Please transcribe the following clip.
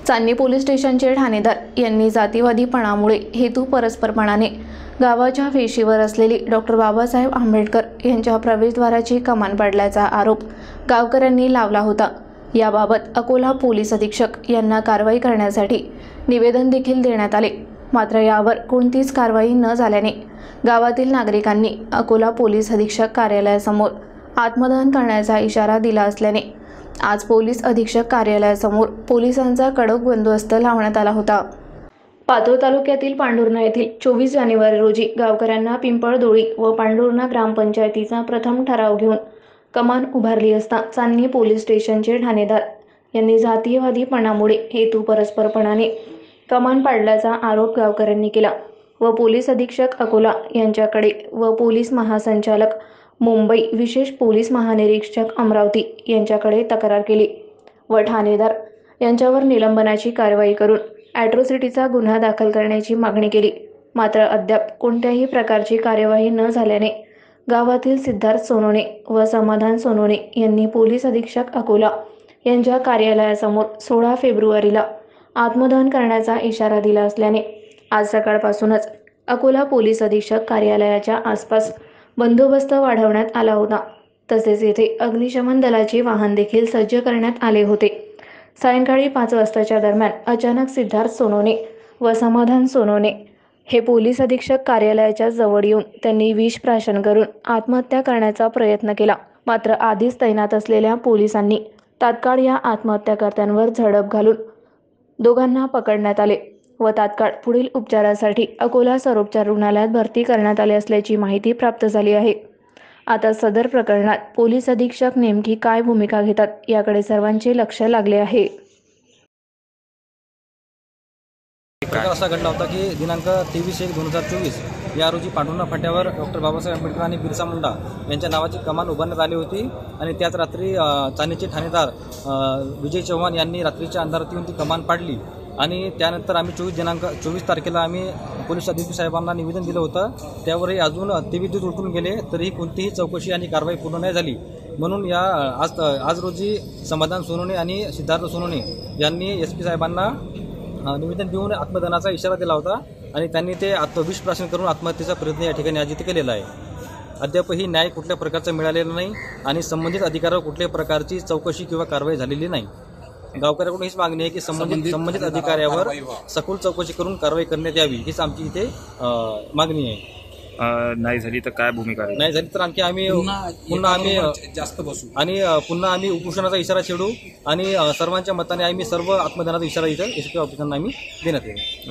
चांदणी police स्टेशनचे ठाणेदार यांनी जातीवादीपणामुळे हेतू परस्परपणाने गावाच्या वेशीवर असलेली डॉक्टर बाबासाहेब आंबेडकर यांच्या प्रवेशद्वाराची कमान पाडल्याचा आरोप गावकऱ्यांनी लावला होता। याबाबत अकोला पोलीस अधीक्षक यांना कारवाई करण्यासाठी निवेदन देखील देण्यात आले, मात्र यावर कोणतीच कारवाई न झाल्याने गावातील नागरिकांनी अकोला पोलीस अधीक्षक कार्यालयासमोर आत्मदहन करण्याचा इशारा दिला असल्याने आज पोलीस अधीक्षक कार्यालयासमोर पोलिसांचा कडक बंदोबस्त लावण्यात आला होता। पातूर तालुक्यातील पांढुर्णा येथील 24 जानेवारी रोजी गावकऱ्यांना पिंपळदोळी व पांढुर्णा ग्रामपंचायतीचा प्रथम ठराव घेऊन कमान उभारली असता चांदणी पोलीस स्टेशनचे ठाणेदार यांनी जातीयवादीपणामुळे हेतू परस्परपणाने कमान पाडल्याचा आरोप गावकऱ्यांनी केला व पोलीस अधीक्षक अकोला यांच्याकडे व पोलीस महासंचालक मुंबई विशेष पोलीस महानिरीक्षक अमरावती यांच्याकडे तक्रार केली व ठाणेदार यांच्यावर निलंबनाची कारवाई करून ॲट्रॉसिटीचा गुन्हा दाखल करण्याची मागणी केली, मात्र अद्याप कोणत्याही प्रकारची कार्यवाही न झाल्याने गावातील सिद्धार्थ सोनोने व समाधान सोनोने यांनी पोलीस अधीक्षक अकोला यांच्या कार्यालयासमोर 16 फेब्रुवारीला आत्मदहन करण्याचा इशारा दिला असल्याने आज सकाळपासूनच अकोला पोलीस अधीक्षक कार्यालयाच्या आसपास बंदोबस्त वाढवण्यात आला होता। तसेच येथे अग्निशमन दलाचे वाहन देखील सज्ज करण्यात आले होते। सायंकाळी 5 वाजताच्या दरम्यान अचानक सिद्धार्थ सोनोने व समाधान सोनोने हे पोलीस अधीक्षक कार्यालयाच्या जवळ येऊन त्यांनी विष प्राशन करून आत्महत्या करण्याचा प्रयत्न केला, मात्र आधीच तैनात असलेल्या पोलिसांनी तात्काळ या आत्महत्याकर्त्यांवर झडप घालून दोघांना पकडण्यात आले व तात्काळ पुढील उपचारासाठी अकोला सर्वोपचार रुग्णालयात भरती करण्यात आले असल्याची माहिती प्राप्त झाली आहे। आता सदर प्रकरणात पोलीस अधीक्षक नेमकी काय भूमिका घेतात याकडे सर्वांचे लक्ष लागले आहे। असा घडला होता की दिनांक 23/1/2024 या रोजी पांढुर्णा फाट्यावर डॉक्टर बाबासाहेब आंबेडकर आणि बिरसा मुंडा यांच्या नावाची कमान उभारण्यात आली होती आणि त्याच रात्री चांदणीचे ठाणेदार विजय चव्हाण यांनी रात्रीच्या अंधारात येऊन ती कमान पाडली आणि त्यानंतर आम्ही 24 तारखेला आम्ही पोलीस अधीक्षक साहेबांना निवेदन दिलं होतं। त्यावरही अजून 23 दिवस उलटून गेले तरीही कोणतीही चौकशी आणि कारवाई पूर्ण नाही झाली, म्हणून आज रोजी समाधान सोनोने आणि सिद्धार्थ सोनोने यांनी SP साहेबांना निवेदन देऊन आत्मदहनाचा इशारा दिला होता आणि त्यांनी ते विष प्राशन करून आत्महत्येचा प्रयत्न या ठिकाणी आज इथे केलेला आहे। अद्यापही न्याय कुठल्या प्रकारचा मिळालेला नाही आणि संबंधित अधिकाऱ्यावर कुठल्याही प्रकारची चौकशी किंवा कारवाई झालेली नाही। गावकऱ्यांकडून हीच मागणी आहे की संबंधित अधिकाऱ्यावर सखोल चौकशी करून कारवाई करण्यात यावी, हीच आमची इथे मागणी आहे। नाही झाली तर काय भूमिका आहे? नाही झाली तर आणखी आम्ही पुन्हा जास्त बसू आणि पुन्हा आम्ही उपोषणाचा इशारा छेडू आणि सर्वांच्या मताने आम्ही सर्व आत्मदहनाचा इशारा इथं SP ऑफिसरना आम्ही देण्यात येईल।